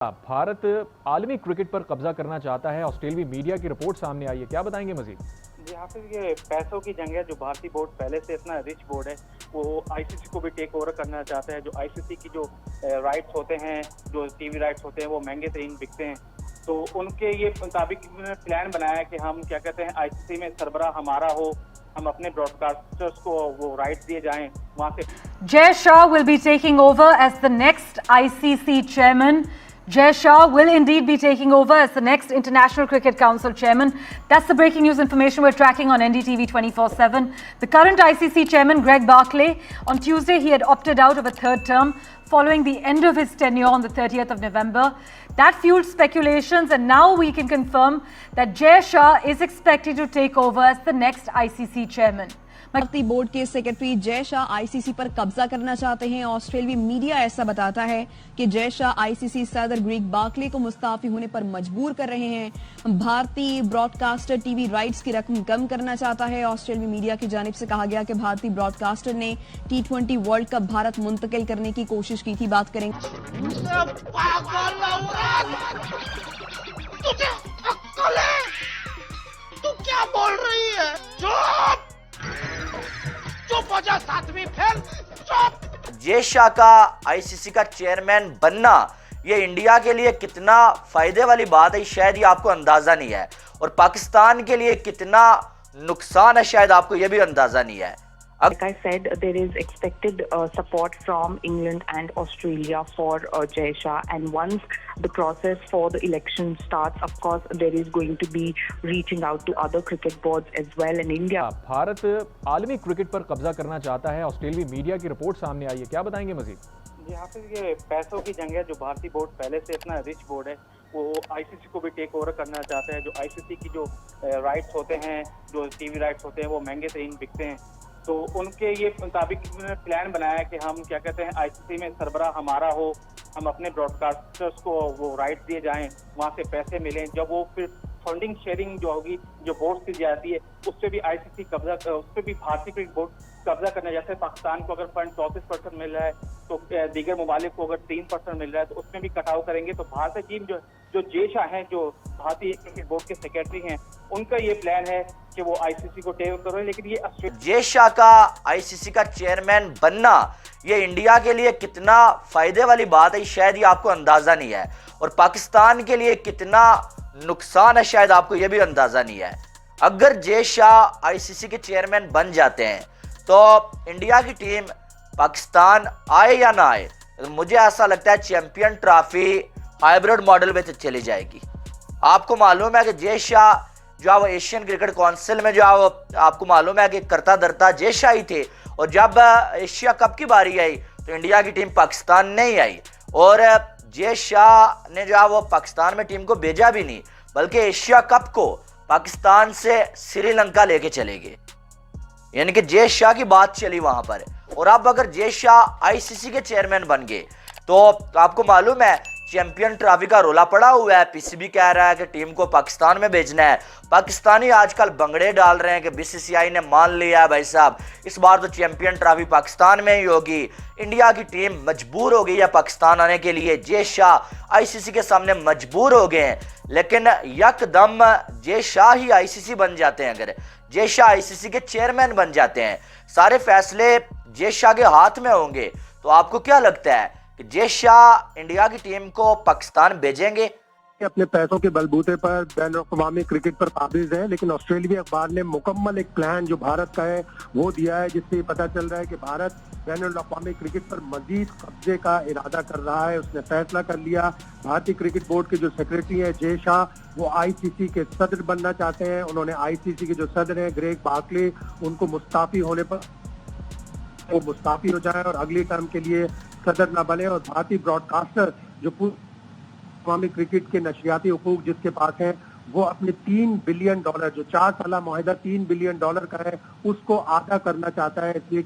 भारत आलमी क्रिकेट पर कब्जा करना चाहता है। ऑस्ट्रेलियाई मीडिया की रिपोर्ट सामने आई है, क्या बताएंगे मजीद? जी हाफिज, ये पैसों की जंग है। जो भारतीय बोर्ड पहले से इतना रिच बोर्ड है, वो आईसीसी को भी टेक ओवर करना चाहता है। जो आईसीसी की जो राइट्स होते हैं, जो टीवी राइट्स होते हैं, वो महंगे तरीन बिकते हैं। तो उनके ये मुताबिक प्लान बनाया है कि हम क्या कहते हैं, आईसीसी में सरबराह हमारा हो, हम अपने ब्रॉडकास्टर्स को वो राइट्स दिए जाएं वहां से। Jay Shah will be taking over as the next ICC chairman. Jay Shah will indeed be taking over as the next International Cricket Council chairman. That's the breaking news information we're tracking on NDTV 24/7. The current ICC chairman, Greg Barclay, on Tuesday he had opted out of a third term following the end of his tenure on the 30th of November. That fueled speculations, and now we can confirm that Jay Shah is expected to take over as the next ICC chairman. भारतीय board के secretary Jay Shah ICC पर कब्जा करना चाहते हैं। ऑस्ट्रेलियाई media ऐसा बताता है कि जय शाह आईसीसी सदर ग्रेग बार्कले को मुस्ताफी होने पर मजबूर कर रहे हैं। भारतीय ब्रॉडकास्टर टीवी राइट्स की रकम कम करना चाहता है। ऑस्ट्रेलियाई मीडिया की जानिब से कहा गया कि भारतीय ब्रॉडकास्टर ने T20 वर्ल्ड कप भारत मुंतकिल करने की कोशिश की थी। बात करेंगे। तू क्या बोल रही है? जय शाह का आईसीसी का चेयरमैन बनना ये इंडिया के लिए कितना फायदे वाली बात है, शायद ये आपको अंदाजा नहीं है, और पाकिस्तान के लिए कितना नुकसान है, शायद आपको ये भी अंदाजा नहीं है। Like I said, there is expected support from England and Australia for Jay Shah, and once the process for the election starts, of course, there is going to be reaching out to other cricket boards as well in India. Bharat आलमी cricket पर कब्जा करना चाहता है। ऑस्ट्रेलियाई media की report सामने आई है, क्या बताएंगे मजीद? जी हाफिज, ये पैसों की जंग है। जो भारतीय बोर्ड पहले से इतना रिच बोर्ड है, वो आईसीसी को भी टेक ओवर करना चाहता है। जो आईसीसी की जो राइट्स होते हैं, जो टीवी राइट्स होते हैं, वो महंगे तरीन बिकते हैं। तो उनके ये मुताबिक प्लान बनाया है कि हम क्या कहते हैं, आईसीसी में सरबराह हमारा हो, हम अपने ब्रॉडकास्टर्स को वो राइट्स दिए जाएं, वहां से पैसे मिलें। जब वो फिर फंडिंग शेयरिंग जो होगी, जो बोर्ड से जाती है, उस पर भी आईसीसी कब्जा, उस पर भी भारतीय क्रिकेट बोर्ड कब्जा करना। जैसे पाकिस्तान को अगर फंड 34% मिल रहा है, तो दीगर ममालिक को अगर 3% मिल रहा है, तो उसमें भी कटाव करेंगे। तो भारतीय टीम जो जय शाह हैं, जो भारतीय क्रिकेट बोर्ड के सेक्रेटरी हैं, उनका ये प्लान है कि वो आईसीसी को टेक ओवर करें। लेकिन ये जय शाह का आईसीसी का चेयरमैन बनना ये इंडिया के लिए कितना फायदे वाली बात है, शायद ये आपको अंदाजा नहीं है, और पाकिस्तान के लिए कितना नुकसान है, शायद आपको ये भी अंदाजा नहीं है। अगर जय शाह आईसीसी के चेयरमैन बन जाते हैं तो इंडिया की टीम पाकिस्तान आए या ना आए, मुझे ऐसा लगता है चैंपियन ट्रॉफी हाइब्रिड मॉडल में चली जाएगी। आपको मालूम है कि जय शाह जो वो एशियन क्रिकेट काउंसिल में जो आपको मालूम है कि करता धरता जय शाह ही थे, और जब एशिया कप की बारी आई तो इंडिया की टीम पाकिस्तान नहीं आई, और जय शाह ने जो वो पाकिस्तान में टीम को भेजा भी नहीं, बल्कि एशिया कप को पाकिस्तान से श्रीलंका लेके चले गए। यानी कि जय शाह की बात चली वहां पर। और अब अगर जय शाह आईसीसी के चेयरमैन बन गए तो आपको मालूम है चैंपियन ट्रॉफी का रोला पड़ा हुआ है। पीसीबी कह रहा है कि टीम को पाकिस्तान में भेजना है। पाकिस्तानी आजकल बंगड़े डाल रहे हैं कि बीसीसीआई ने मान लिया है भाई साहब, इस बार तो चैंपियन ट्रॉफी पाकिस्तान में ही होगी। इंडिया की टीम मजबूर हो गई है पाकिस्तान आने के लिए। जय शाह आईसीसी के सामने मजबूर हो गए हैं, लेकिन यकदम जय शाह ही आईसीसी बन जाते हैं, अगर जय शाह आईसीसी के चेयरमैन बन जाते हैं, सारे फैसले जय शाह के हाथ में होंगे, तो आपको क्या लगता है कि जय शाह इंडिया की टीम को पाकिस्तान भेजेंगे? अपने पैसों के बलबूते पर बैन-अ-क़वामी क्रिकेट पर काबिज है, लेकिन ऑस्ट्रेलियाई अखबार ने मुकम्मल एक प्लान जो भारत का है वो दिया है, जिससे पता चल रहा है कि भारत बैन-अ-क़वामी क्रिकेट पर मजीद कब्जे का इरादा कर रहा है। उसने फैसला कर लिया। भारतीय क्रिकेट बोर्ड के जो सेक्रेटरी है जय शाह, वो आईसीसी के सदर बनना चाहते हैं। उन्होंने आईसीसी के जो सदर हैं ग्रेग बार्कले, उनको मुस्ताफी होने पर वो मुस्ताफी हो जाए और अगली टर्म के लिए सदर न बने, और भारतीय ब्रॉडकास्टर जो अवामी क्रिकेट के नशरियाती हुकूक जिसके पास है, वो अपने $3 बिलियन जो 4 साला मुआहिदा $3 बिलियन का है, उसको आधा करना चाहता है, इसलिए